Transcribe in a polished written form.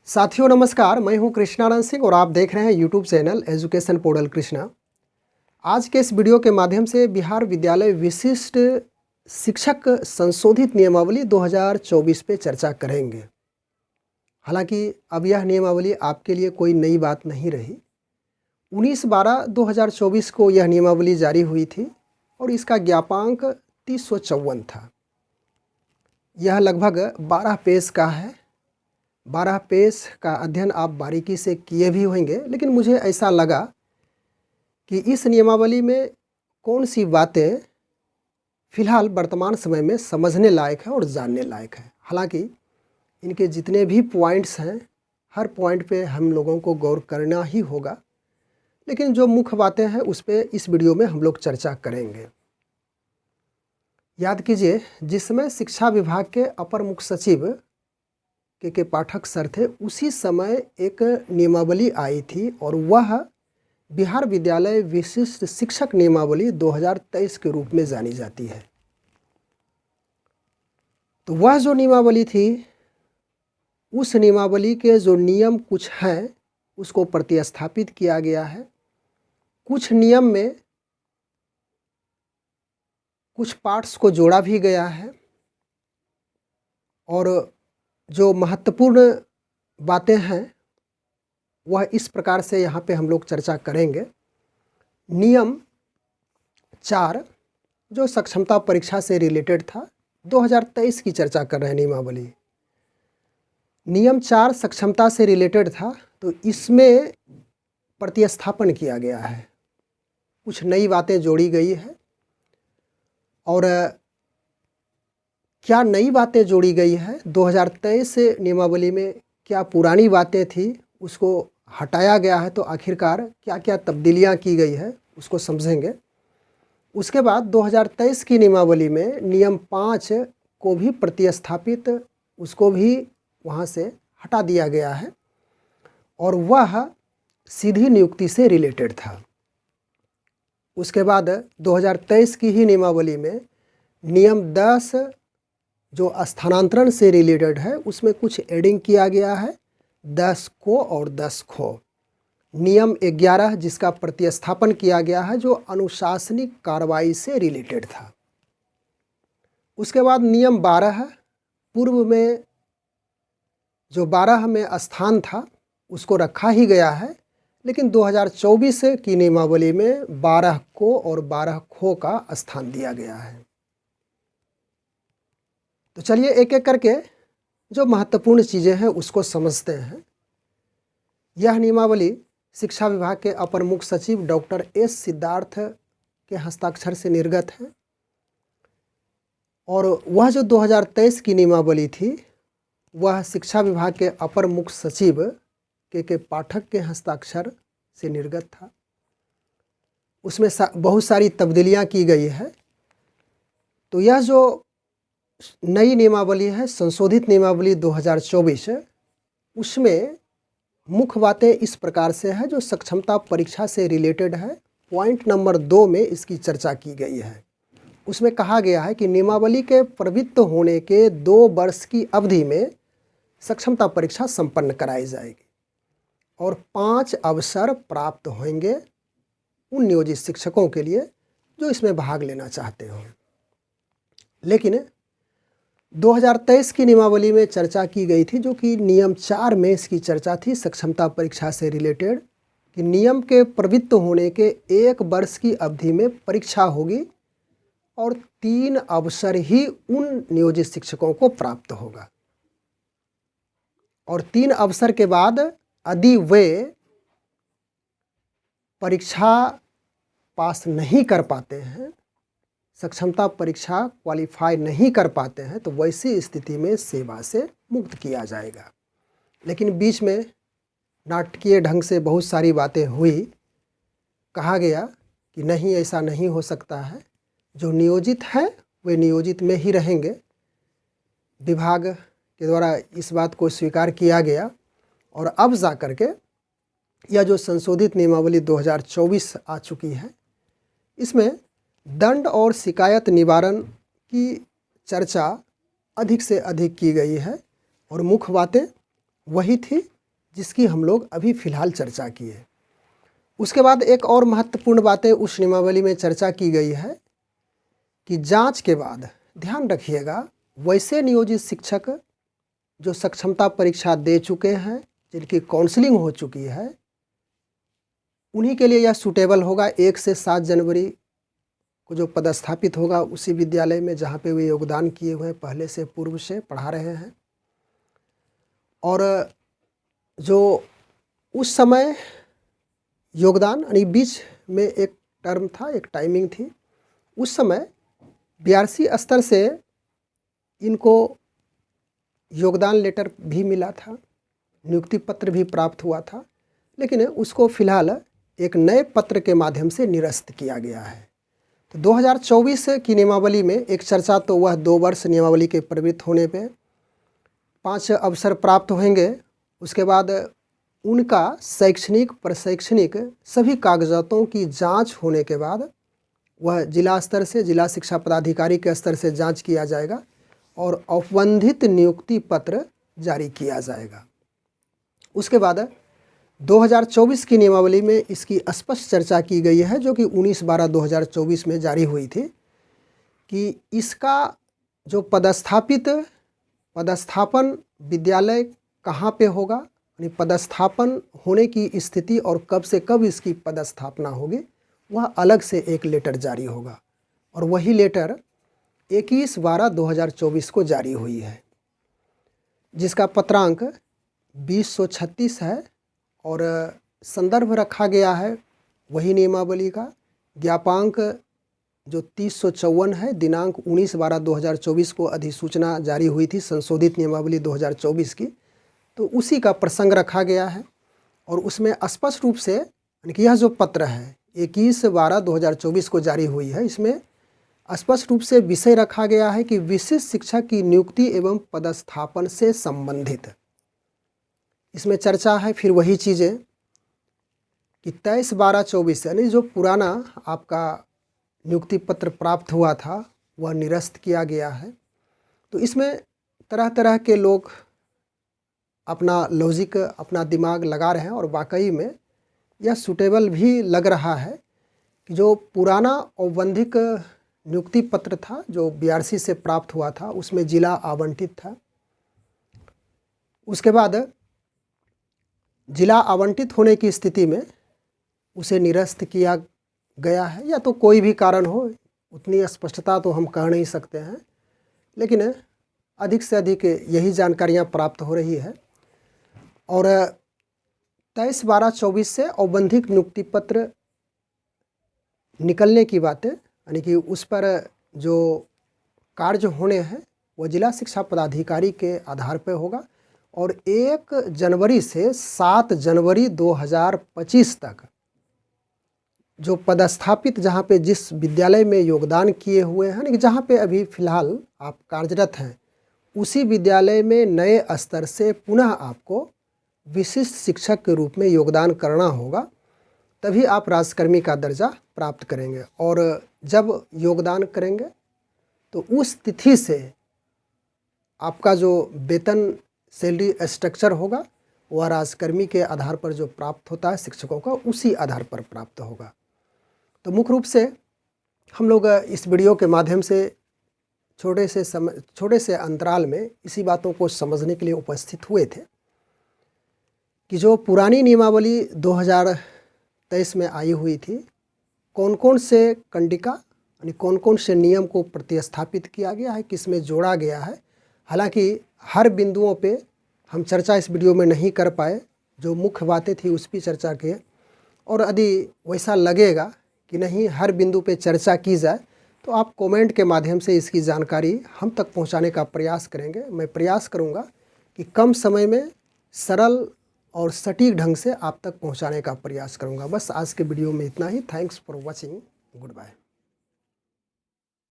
साथियों नमस्कार, मैं हूं कृष्णानंद सिंह और आप देख रहे हैं YouTube channel education portal Krishna. आज के इस वीडियो के माध्यम से बिहार विद्यालय विशिष्ट शिक्षक संशोधित नियमावली 2024 पे चर्चा करेंगे। हालांकि अब यह नियमावली आपके लिए कोई नई बात नहीं रही। 19/12/2024 को यह नियमावली जारी हुई थी और इसका ज्ञापांक 3054 था। यह लगभग 12 पेज का है। 12 पेज का अध्ययन आप बारीकी से किए भी होंगे, लेकिन मुझे ऐसा लगा कि इस नियमावली में कौन सी बातें फ़िलहाल वर्तमान समय में समझने लायक है और जानने लायक है। हालांकि इनके जितने भी पॉइंट्स हैं, हर पॉइंट पे हम लोगों को गौर करना ही होगा, लेकिन जो मुख्य बातें हैं उस पे इस वीडियो में हम लोग चर्चा करेंगे। याद कीजिए, जिस समय शिक्षा विभाग के अपर मुख्य सचिव के पाठक सर थे, उसी समय एक नियमावली आई थी और वह बिहार विद्यालय विशिष्ट शिक्षक नियमावली 2023 के रूप में जानी जाती है। तो वह जो नियमावली थी, उस नियमावली के जो नियम कुछ हैं उसको प्रतिस्थापित किया गया है। कुछ नियम में कुछ पार्ट्स को जोड़ा भी गया है और जो महत्वपूर्ण बातें हैं वह इस प्रकार से यहाँ पे हम लोग चर्चा करेंगे। नियम 4 जो सक्षमता परीक्षा से रिलेटेड था, 2023 की चर्चा कर रहे हैं नियमावली। नियम 4 सक्षमता से रिलेटेड था, तो इसमें प्रतिस्थापन किया गया है, कुछ नई बातें जोड़ी गई है। और क्या नई बातें जोड़ी गई है 2023 नियमावली में, क्या पुरानी बातें थी उसको हटाया गया है, तो आखिरकार क्या क्या तब्दीलियां की गई है उसको समझेंगे। उसके बाद 2023 की नियमावली में नियम 5 को भी प्रतिस्थापित, उसको भी वहां से हटा दिया गया है और वह सीधी नियुक्ति से रिलेटेड था। उसके बाद 2023 की ही नियमावली में नियम 10 जो स्थानांतरण से रिलेटेड है, उसमें कुछ एडिंग किया गया है, 10 को और 10 खो। नियम 11 जिसका प्रतिस्थापन किया गया है, जो अनुशासनिक कार्रवाई से रिलेटेड था। उसके बाद नियम 12 पूर्व में जो 12 में स्थान था उसको रखा ही गया है, लेकिन 2024 की नियमावली में 12 को और 12 खो का स्थान दिया गया है। तो चलिए एक एक करके जो महत्वपूर्ण चीज़ें हैं उसको समझते हैं। यह नियमावली शिक्षा विभाग के अपर मुख्य सचिव डॉक्टर एस सिद्धार्थ के हस्ताक्षर से निर्गत है और वह जो 2023 की नियमावली थी वह शिक्षा विभाग के अपर मुख्य सचिव के पाठक के हस्ताक्षर से निर्गत था। उसमें बहुत सारी तब्दीलियां की गई है। तो यह जो नई नियमावली है, संशोधित नियमावली 2024, उसमें मुख्य बातें इस प्रकार से है जो सक्षमता परीक्षा से रिलेटेड है। पॉइंट नंबर 2 में इसकी चर्चा की गई है। उसमें कहा गया है कि नियमावली के प्रवृत्त होने के 2 वर्ष की अवधि में सक्षमता परीक्षा संपन्न कराई जाएगी और 5 अवसर प्राप्त होंगे उन नियोजित शिक्षकों के लिए जो इसमें भाग लेना चाहते हों। लेकिन 2023 की नियमावली में चर्चा की गई थी, जो कि नियम 4 में इसकी चर्चा थी सक्षमता परीक्षा से रिलेटेड, कि नियम के प्रवृत्त होने के 1 वर्ष की अवधि में परीक्षा होगी और 3 अवसर ही उन नियोजित शिक्षकों को प्राप्त होगा। और 3 अवसर के बाद यदि वे परीक्षा पास नहीं कर पाते हैं, सक्षमता परीक्षा क्वालिफाई नहीं कर पाते हैं, तो वैसी स्थिति में सेवा से मुक्त किया जाएगा। लेकिन बीच में नाटकीय ढंग से बहुत सारी बातें हुई। कहा गया कि नहीं, ऐसा नहीं हो सकता है, जो नियोजित हैं वे नियोजित में ही रहेंगे। विभाग के द्वारा इस बात को स्वीकार किया गया और अब जा कर के यह जो संशोधित नियमावली 2024 आ चुकी है, इसमें दंड और शिकायत निवारण की चर्चा अधिक से अधिक की गई है और मुख्य बातें वही थी जिसकी हम लोग अभी फ़िलहाल चर्चा किए। उसके बाद एक और महत्वपूर्ण बातें उस नियमावली में चर्चा की गई है कि जांच के बाद ध्यान रखिएगा, वैसे नियोजित शिक्षक जो सक्षमता परीक्षा दे चुके हैं, जिनकी काउंसलिंग हो चुकी है, उन्हीं के लिए यह सूटेबल होगा। 1 से 7 जनवरी को जो पदस्थापित होगा उसी विद्यालय में जहाँ पे वे योगदान किए हुए हैं, पहले से पूर्व से पढ़ा रहे हैं। और जो उस समय योगदान यानी बीच में एक टर्म था, एक टाइमिंग थी, उस समय बीआरसी स्तर से इनको योगदान लेटर भी मिला था, नियुक्ति पत्र भी प्राप्त हुआ था, लेकिन उसको फिलहाल एक नए पत्र के माध्यम से निरस्त किया गया है। तो 2024 की नियमावली में एक चर्चा तो वह 2 वर्ष नियमावली के प्रवृत्त होने पे 5 अवसर प्राप्त होंगे। उसके बाद उनका शैक्षणिक प्रशैक्षणिक सभी कागजातों की जांच होने के बाद वह जिला स्तर से, जिला शिक्षा पदाधिकारी के स्तर से जांच किया जाएगा और औपबंधित नियुक्ति पत्र जारी किया जाएगा। उसके बाद 2024 की नियमावली में इसकी स्पष्ट चर्चा की गई है, जो कि 19/12/2024 में जारी हुई थी, कि इसका जो पदस्थापन विद्यालय कहाँ पे होगा, यानी पदस्थापन होने की स्थिति और कब से कब इसकी पदस्थापना होगी, वह अलग से एक लेटर जारी होगा। और वही लेटर 21/12/2024 को जारी हुई है, जिसका पत्रांक 2036 है और संदर्भ रखा गया है वही नियमावली का। ज्ञापांक जो 3054 है, दिनांक 19/12/2024 को अधिसूचना जारी हुई थी संशोधित नियमावली 2024 की, तो उसी का प्रसंग रखा गया है। और उसमें स्पष्ट रूप से यानी कि यह जो पत्र है 21/12/2024 को जारी हुई है, इसमें स्पष्ट रूप से विषय रखा गया है कि विशिष्ट शिक्षक की नियुक्ति एवं पदस्थापन से संबंधित इसमें चर्चा है। फिर वही चीज़ें कि 23/12/24 यानी जो पुराना आपका नियुक्ति पत्र प्राप्त हुआ था वह निरस्त किया गया है। तो इसमें तरह तरह के लोग अपना लॉजिक, अपना दिमाग लगा रहे हैं और वाकई में यह सूटेबल भी लग रहा है कि जो पुराना औपबंधिक नियुक्ति पत्र था जो बीआरसी से प्राप्त हुआ था, उसमें जिला आवंटित था। उसके बाद जिला आवंटित होने की स्थिति में उसे निरस्त किया गया है, या तो कोई भी कारण हो, उतनी स्पष्टता तो हम कह नहीं सकते हैं, लेकिन अधिक से अधिक यही जानकारियां प्राप्त हो रही है। और 23/12/24 से औपबंधिक नियुक्ति पत्र निकलने की बातें, यानी कि उस पर जो कार्य होने हैं वह जिला शिक्षा पदाधिकारी के आधार पर होगा। और 1 जनवरी से 7 जनवरी 2025 तक जो पदस्थापित जहाँ पे जिस विद्यालय में योगदान किए हुए हैं, यानी जहाँ पे अभी फ़िलहाल आप कार्यरत हैं, उसी विद्यालय में नए स्तर से पुनः आपको विशिष्ट शिक्षक के रूप में योगदान करना होगा, तभी आप राजकर्मी का दर्जा प्राप्त करेंगे। और जब योगदान करेंगे तो उस तिथि से आपका जो वेतन सैलरी स्ट्रक्चर होगा वह राजकर्मी के आधार पर जो प्राप्त होता है शिक्षकों का, उसी आधार पर प्राप्त होगा। तो मुख्य रूप से हम लोग इस वीडियो के माध्यम से छोटे से अंतराल में इसी बातों को समझने के लिए उपस्थित हुए थे कि जो पुरानी नियमावली 2023 में आई हुई थी, कौन कौन से कंडिका यानी कौन कौन से नियम को प्रतिस्थापित किया गया है, किसमें जोड़ा गया है। हालांकि हर बिंदुओं पे हम चर्चा इस वीडियो में नहीं कर पाए, जो मुख्य बातें थी उस पर चर्चा किए। और यदि वैसा लगेगा कि नहीं हर बिंदु पे चर्चा की जाए, तो आप कमेंट के माध्यम से इसकी जानकारी हम तक पहुंचाने का प्रयास करेंगे। मैं प्रयास करूंगा कि कम समय में सरल और सटीक ढंग से आप तक पहुंचाने का प्रयास करूंगा। बस आज के वीडियो में इतना ही। Thanks for watching. Good bye.